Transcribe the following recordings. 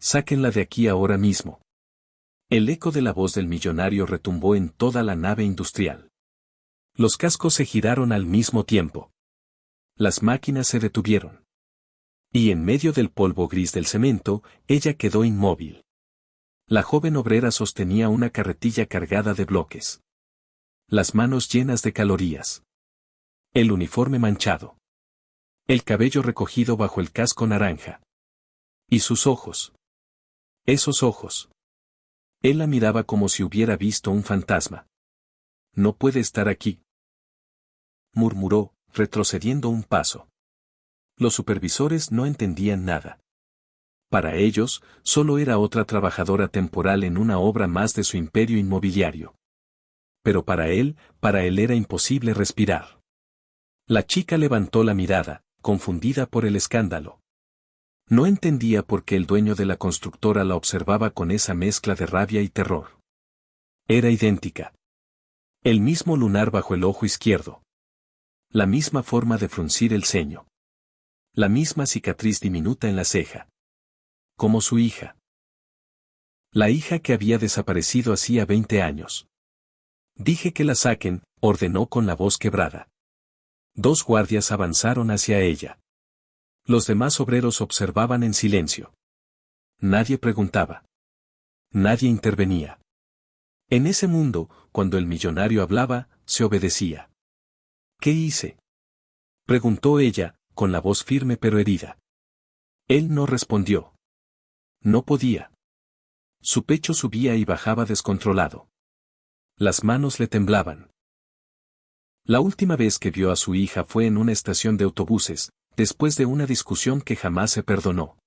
Sáquenla de aquí ahora mismo. El eco de la voz del millonario retumbó en toda la nave industrial. Los cascos se giraron al mismo tiempo. Las máquinas se detuvieron. Y en medio del polvo gris del cemento, ella quedó inmóvil. La joven obrera sostenía una carretilla cargada de bloques. Las manos llenas de calorías. El uniforme manchado. El cabello recogido bajo el casco naranja. Y sus ojos. Esos ojos. Él la miraba como si hubiera visto un fantasma. No puede estar aquí, murmuró, retrocediendo un paso. Los supervisores no entendían nada. Para ellos, solo era otra trabajadora temporal en una obra más de su imperio inmobiliario. Pero para él era imposible respirar. La chica levantó la mirada, confundida por el escándalo. No entendía por qué el dueño de la constructora la observaba con esa mezcla de rabia y terror. Era idéntica. El mismo lunar bajo el ojo izquierdo. La misma forma de fruncir el ceño. La misma cicatriz diminuta en la ceja. Como su hija. La hija que había desaparecido hacía 20 años. Dije que la saquen, ordenó con la voz quebrada. 2 guardias avanzaron hacia ella. Los demás obreros observaban en silencio. Nadie preguntaba. Nadie intervenía. En ese mundo, cuando el millonario hablaba, se obedecía. ¿Qué hice?, preguntó ella, con la voz firme pero herida. Él no respondió. No podía. Su pecho subía y bajaba descontrolado. Las manos le temblaban. La última vez que vio a su hija fue en una estación de autobuses, después de una discusión que jamás se perdonó.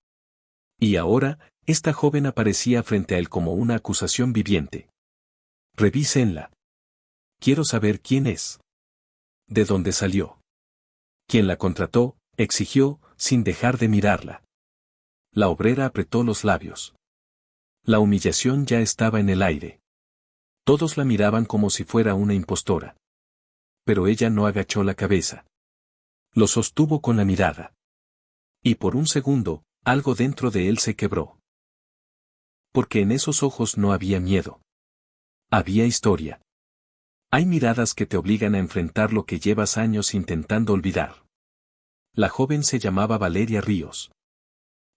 Y ahora, esta joven aparecía frente a él como una acusación viviente. Revísenla. Quiero saber quién es. ¿De dónde salió? ¿Quién la contrató?, exigió, sin dejar de mirarla. La obrera apretó los labios. La humillación ya estaba en el aire. Todos la miraban como si fuera una impostora. Pero ella no agachó la cabeza. Lo sostuvo con la mirada. Y por un segundo, algo dentro de él se quebró. Porque en esos ojos no había miedo. Había historia. Hay miradas que te obligan a enfrentar lo que llevas años intentando olvidar. La joven se llamaba Valeria Ríos.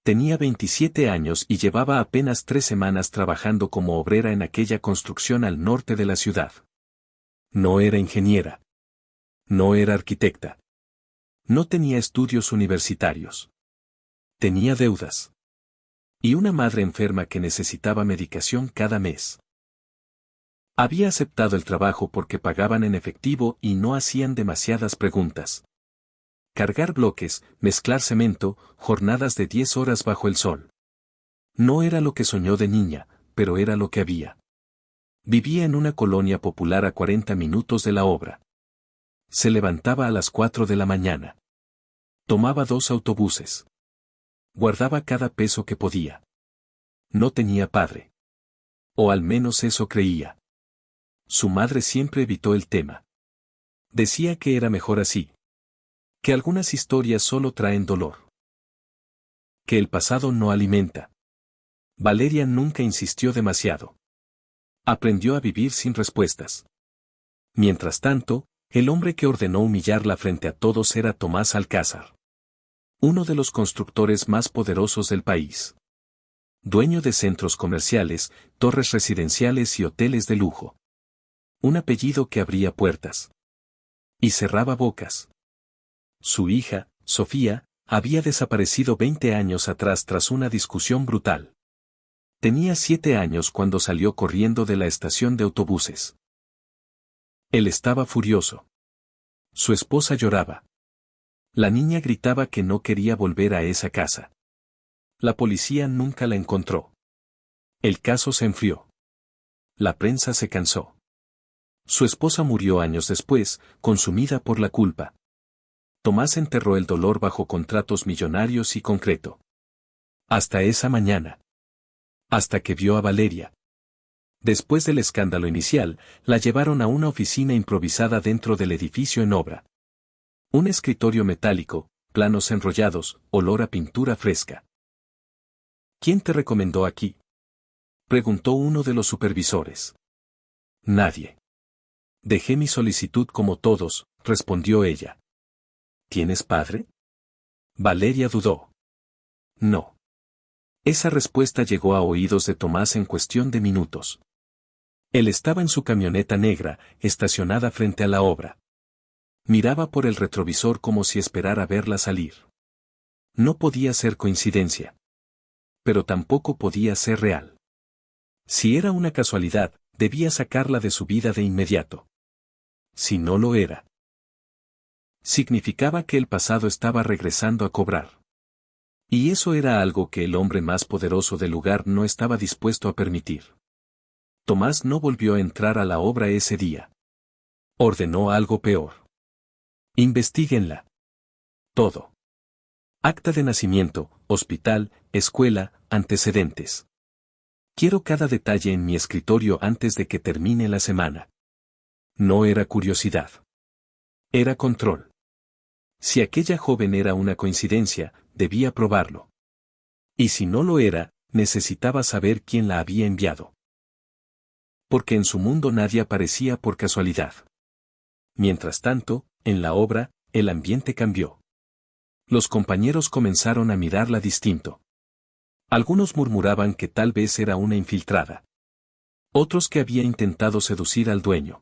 Tenía 27 años y llevaba apenas 3 semanas trabajando como obrera en aquella construcción al norte de la ciudad. No era ingeniera. No era arquitecta. No tenía estudios universitarios. Tenía deudas. Y una madre enferma que necesitaba medicación cada mes. Había aceptado el trabajo porque pagaban en efectivo y no hacían demasiadas preguntas. Cargar bloques, mezclar cemento, jornadas de 10 horas bajo el sol. No era lo que soñó de niña, pero era lo que había. Vivía en una colonia popular a 40 minutos de la obra. Se levantaba a las 4 de la mañana. Tomaba 2 autobuses. Guardaba cada peso que podía. No tenía padre. O al menos eso creía. Su madre siempre evitó el tema. Decía que era mejor así. Que algunas historias solo traen dolor. Que el pasado no alimenta. Valeria nunca insistió demasiado. Aprendió a vivir sin respuestas. Mientras tanto, el hombre que ordenó humillarla frente a todos era Tomás Alcázar. Uno de los constructores más poderosos del país. Dueño de centros comerciales, torres residenciales y hoteles de lujo. Un apellido que abría puertas. Y cerraba bocas. Su hija, Sofía, había desaparecido 20 años atrás tras una discusión brutal. Tenía 7 años cuando salió corriendo de la estación de autobuses. Él estaba furioso. Su esposa lloraba. La niña gritaba que no quería volver a esa casa. La policía nunca la encontró. El caso se enfrió. La prensa se cansó. Su esposa murió años después, consumida por la culpa. Tomás enterró el dolor bajo contratos millonarios y concreto. Hasta esa mañana. Hasta que vio a Valeria. Después del escándalo inicial, la llevaron a una oficina improvisada dentro del edificio en obra. Un escritorio metálico, planos enrollados, olor a pintura fresca. ¿Quién te recomendó aquí? Preguntó uno de los supervisores. Nadie. Dejé mi solicitud como todos, respondió ella. ¿Tienes padre? Valeria dudó. No. Esa respuesta llegó a oídos de Tomás en cuestión de minutos. Él estaba en su camioneta negra, estacionada frente a la obra. Miraba por el retrovisor como si esperara verla salir. No podía ser coincidencia. Pero tampoco podía ser real. Si era una casualidad, debía sacarla de su vida de inmediato. Si no lo era, significaba que el pasado estaba regresando a cobrar. Y eso era algo que el hombre más poderoso del lugar no estaba dispuesto a permitir. Tomás no volvió a entrar a la obra ese día. Ordenó algo peor. Investíguenla. Todo. Acta de nacimiento, hospital, escuela, antecedentes. Quiero cada detalle en mi escritorio antes de que termine la semana. No era curiosidad. Era control. Si aquella joven era una coincidencia, debía probarlo. Y si no lo era, necesitaba saber quién la había enviado. Porque en su mundo nadie aparecía por casualidad. Mientras tanto, en la obra, el ambiente cambió. Los compañeros comenzaron a mirarla distinto. Algunos murmuraban que tal vez era una infiltrada. Otros que había intentado seducir al dueño.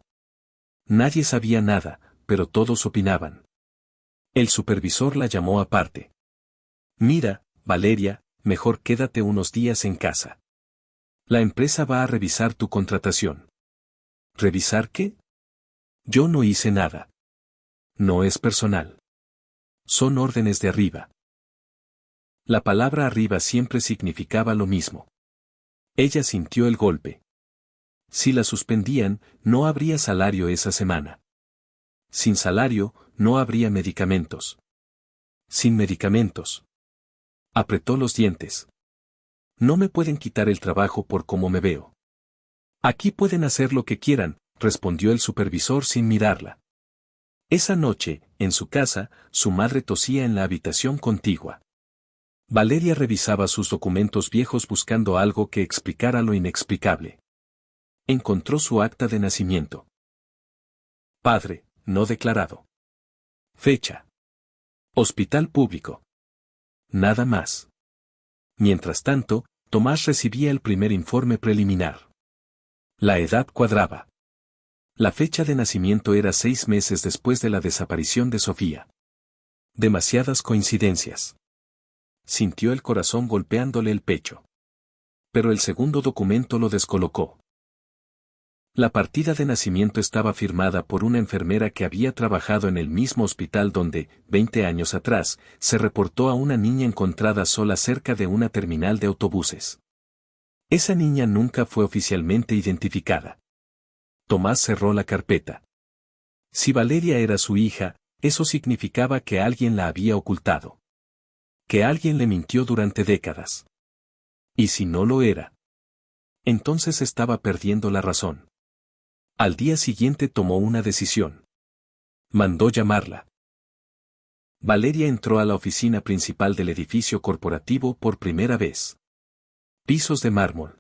Nadie sabía nada, pero todos opinaban. El supervisor la llamó aparte. Mira, Valeria, mejor quédate unos días en casa. La empresa va a revisar tu contratación. ¿Revisar qué? Yo no hice nada. No es personal. Son órdenes de arriba. La palabra arriba siempre significaba lo mismo. Ella sintió el golpe. Si la suspendían, no habría salario esa semana. Sin salario, no habría medicamentos. Sin medicamentos. Apretó los dientes. No me pueden quitar el trabajo por cómo me veo. Aquí pueden hacer lo que quieran, respondió el supervisor sin mirarla. Esa noche, en su casa, su madre tosía en la habitación contigua. Valeria revisaba sus documentos viejos buscando algo que explicara lo inexplicable. Encontró su acta de nacimiento. Padre, no declarado. Fecha. Hospital público. Nada más. Mientras tanto, Tomás recibía el primer informe preliminar. La edad cuadraba. La fecha de nacimiento era 6 meses después de la desaparición de Sofía. Demasiadas coincidencias. Sintió el corazón golpeándole el pecho. Pero el segundo documento lo descolocó. La partida de nacimiento estaba firmada por una enfermera que había trabajado en el mismo hospital donde, 20 años atrás, se reportó a una niña encontrada sola cerca de una terminal de autobuses. Esa niña nunca fue oficialmente identificada. Tomás cerró la carpeta. Si Valeria era su hija, eso significaba que alguien la había ocultado. Que alguien le mintió durante décadas. Y si no lo era, entonces estaba perdiendo la razón. Al día siguiente tomó una decisión. Mandó llamarla. Valeria entró a la oficina principal del edificio corporativo por primera vez. Pisos de mármol.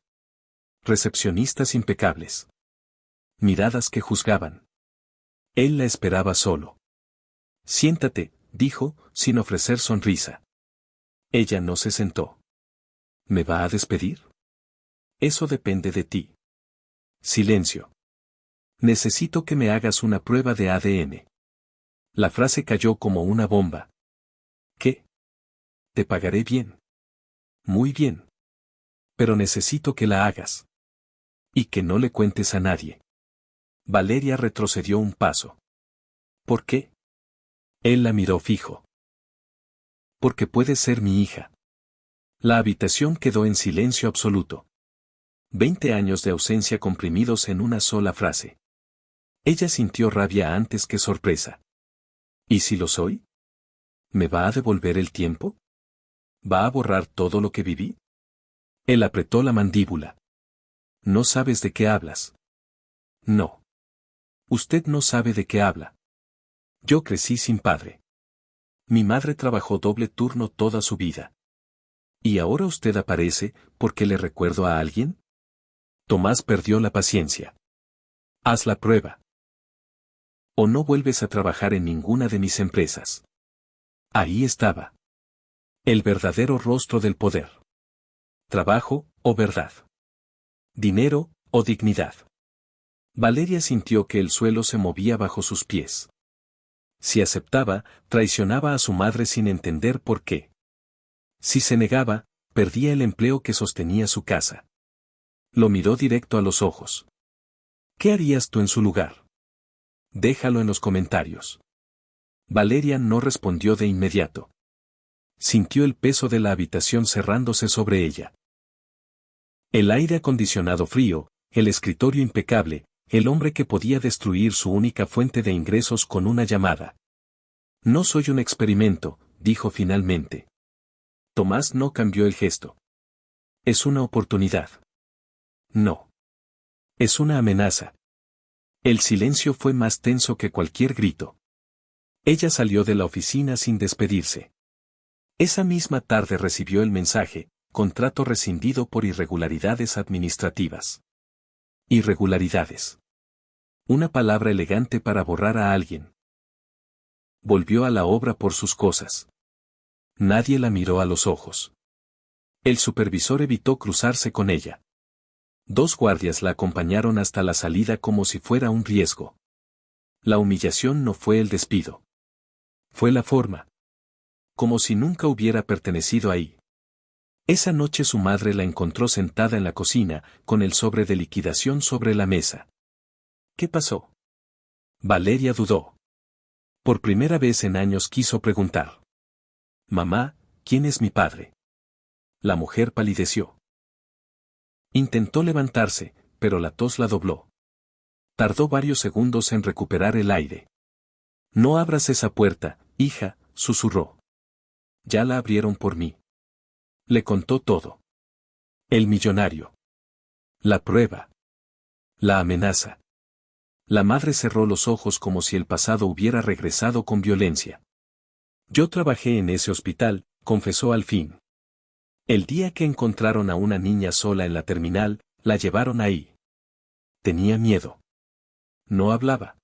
Recepcionistas impecables. Miradas que juzgaban. Él la esperaba solo. Siéntate, dijo, sin ofrecer sonrisa. Ella no se sentó. ¿Me va a despedir? Eso depende de ti. Silencio. Necesito que me hagas una prueba de ADN. La frase cayó como una bomba. ¿Qué? Te pagaré bien. Muy bien. Pero necesito que la hagas. Y que no le cuentes a nadie. Valeria retrocedió un paso. ¿Por qué? Él la miró fijo. Porque puede ser mi hija. La habitación quedó en silencio absoluto. 20 años de ausencia comprimidos en una sola frase. Ella sintió rabia antes que sorpresa. ¿Y si lo soy? ¿Me va a devolver el tiempo? ¿Va a borrar todo lo que viví? Él apretó la mandíbula. No sabes de qué hablas. No. Usted no sabe de qué habla. Yo crecí sin padre. Mi madre trabajó doble turno toda su vida. ¿Y ahora usted aparece porque le recuerdo a alguien? Tomás perdió la paciencia. Haz la prueba. O no vuelves a trabajar en ninguna de mis empresas. Ahí estaba. El verdadero rostro del poder. Trabajo o verdad. Dinero o dignidad. Valeria sintió que el suelo se movía bajo sus pies. Si aceptaba, traicionaba a su madre sin entender por qué. Si se negaba, perdía el empleo que sostenía su casa. Lo miró directo a los ojos. ¿Qué harías tú en su lugar? Déjalo en los comentarios. Valeria no respondió de inmediato. Sintió el peso de la habitación cerrándose sobre ella. El aire acondicionado frío, el escritorio impecable, el hombre que podía destruir su única fuente de ingresos con una llamada. No soy un experimento, dijo finalmente. Tomás no cambió el gesto. Es una oportunidad. No. Es una amenaza. El silencio fue más tenso que cualquier grito. Ella salió de la oficina sin despedirse. Esa misma tarde recibió el mensaje, contrato rescindido por irregularidades administrativas. Irregularidades. Una palabra elegante para borrar a alguien. Volvió a la obra por sus cosas. Nadie la miró a los ojos. El supervisor evitó cruzarse con ella. 2 guardias la acompañaron hasta la salida como si fuera un riesgo. La humillación no fue el despido. Fue la forma. Como si nunca hubiera pertenecido ahí. Esa noche su madre la encontró sentada en la cocina, con el sobre de liquidación sobre la mesa. ¿Qué pasó? Valeria dudó. Por primera vez en años quiso preguntar. Mamá, ¿quién es mi padre? La mujer palideció. Intentó levantarse, pero la tos la dobló. Tardó varios segundos en recuperar el aire. No abras esa puerta, hija, susurró. Ya la abrieron por mí. Le contó todo. El millonario. La prueba. La amenaza. La madre cerró los ojos como si el pasado hubiera regresado con violencia. Yo trabajé en ese hospital, confesó al fin. El día que encontraron a una niña sola en la terminal, la llevaron ahí. Tenía miedo. No hablaba.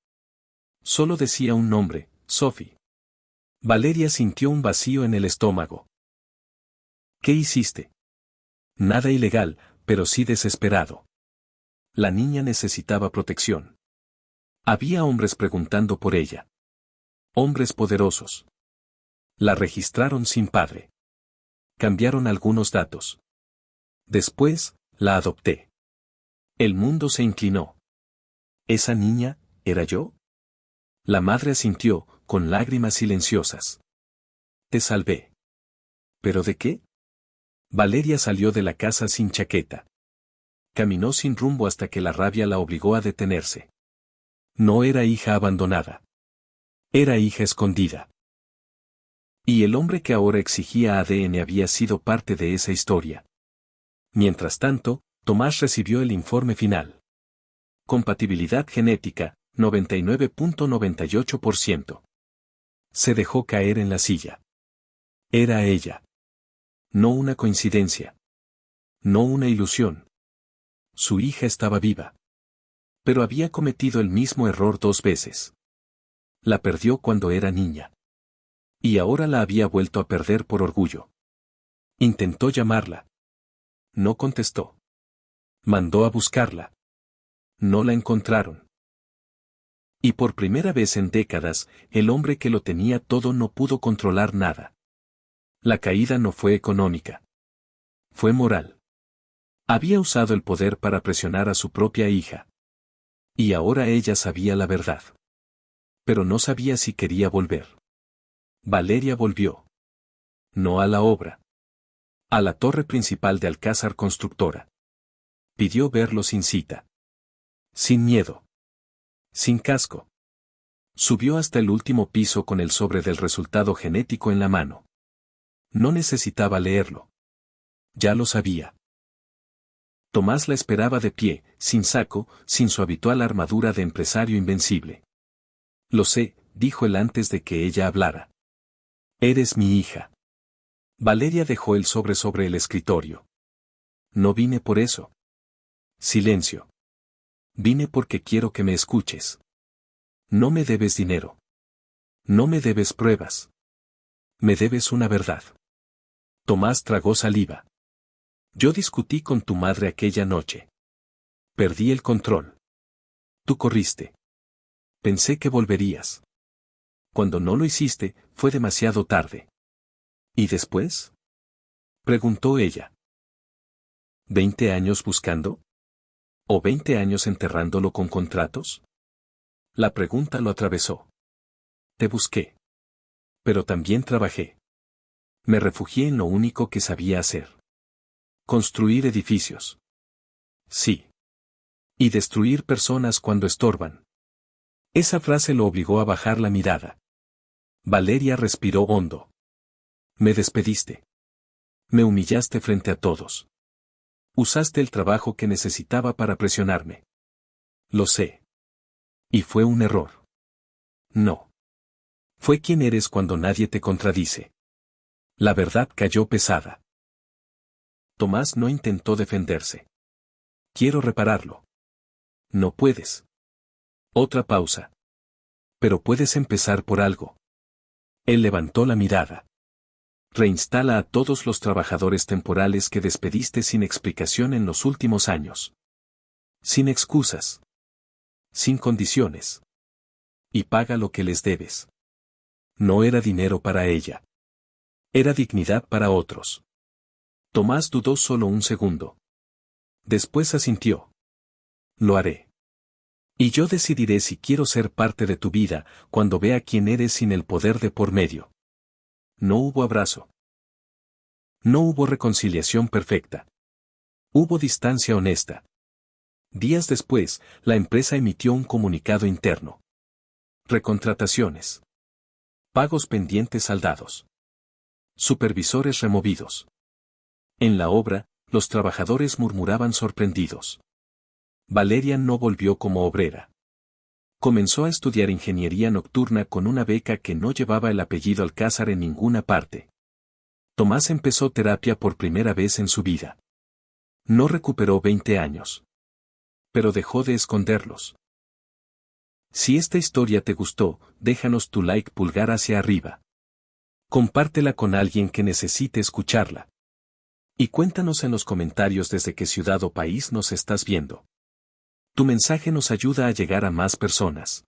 Solo decía un nombre, Sophie. Valeria sintió un vacío en el estómago. ¿Qué hiciste? Nada ilegal, pero sí desesperado. La niña necesitaba protección. Había hombres preguntando por ella. Hombres poderosos. La registraron sin padre. Cambiaron algunos datos. Después, la adopté. El mundo se inclinó. ¿Esa niña, era yo? La madre asintió, con lágrimas silenciosas. Te salvé. ¿Pero de qué? Valeria salió de la casa sin chaqueta. Caminó sin rumbo hasta que la rabia la obligó a detenerse. No era hija abandonada. Era hija escondida. Y el hombre que ahora exigía ADN había sido parte de esa historia. Mientras tanto, Tomás recibió el informe final. Compatibilidad genética, 99.98%. Se dejó caer en la silla. Era ella. No una coincidencia. No una ilusión. Su hija estaba viva. Pero había cometido el mismo error 2 veces. La perdió cuando era niña. Y ahora la había vuelto a perder por orgullo. Intentó llamarla. No contestó. Mandó a buscarla. No la encontraron. Y por primera vez en décadas, el hombre que lo tenía todo no pudo controlar nada. La caída no fue económica. Fue moral. Había usado el poder para presionar a su propia hija. Y ahora ella sabía la verdad. Pero no sabía si quería volver. Valeria volvió. No a la obra. A la torre principal de Alcázar Constructora. Pidió verlo sin cita. Sin miedo. Sin casco. Subió hasta el último piso con el sobre del resultado genético en la mano. No necesitaba leerlo. Ya lo sabía. Tomás la esperaba de pie, sin saco, sin su habitual armadura de empresario invencible. Lo sé, dijo él antes de que ella hablara. Eres mi hija. Valeria dejó el sobre el escritorio. No vine por eso. Silencio. Vine porque quiero que me escuches. No me debes dinero. No me debes pruebas. Me debes una verdad. Tomás tragó saliva. Yo discutí con tu madre aquella noche. Perdí el control. Tú corriste. Pensé que volverías. Cuando no lo hiciste, fue demasiado tarde. ¿Y después? Preguntó ella. ¿20 años buscando? ¿O 20 años enterrándolo con contratos? La pregunta lo atravesó. Te busqué. Pero también trabajé. Me refugié en lo único que sabía hacer. Construir edificios. Sí. Y destruir personas cuando estorban. Esa frase lo obligó a bajar la mirada. Valeria respiró hondo. Me despediste. Me humillaste frente a todos. Usaste el trabajo que necesitaba para presionarme. Lo sé. Y fue un error. No. Fue quien eres cuando nadie te contradice. La verdad cayó pesada. Tomás no intentó defenderse. Quiero repararlo. No puedes. Otra pausa. Pero puedes empezar por algo. Él levantó la mirada. Reinstala a todos los trabajadores temporales que despediste sin explicación en los últimos años. Sin excusas. Sin condiciones. Y paga lo que les debes. No era dinero para ella. Era dignidad para otros. Tomás dudó solo un segundo. Después asintió. Lo haré. Y yo decidiré si quiero ser parte de tu vida cuando vea quién eres sin el poder de por medio. No hubo abrazo. No hubo reconciliación perfecta. Hubo distancia honesta. Días después, la empresa emitió un comunicado interno. Recontrataciones. Pagos pendientes saldados. Supervisores removidos. En la obra, los trabajadores murmuraban sorprendidos. Valeria no volvió como obrera. Comenzó a estudiar ingeniería nocturna con una beca que no llevaba el apellido Alcázar en ninguna parte. Tomás empezó terapia por primera vez en su vida. No recuperó 20 años. Pero dejó de esconderlos. Si esta historia te gustó, déjanos tu like pulgar hacia arriba. Compártela con alguien que necesite escucharla. Y cuéntanos en los comentarios desde qué ciudad o país nos estás viendo. Tu mensaje nos ayuda a llegar a más personas.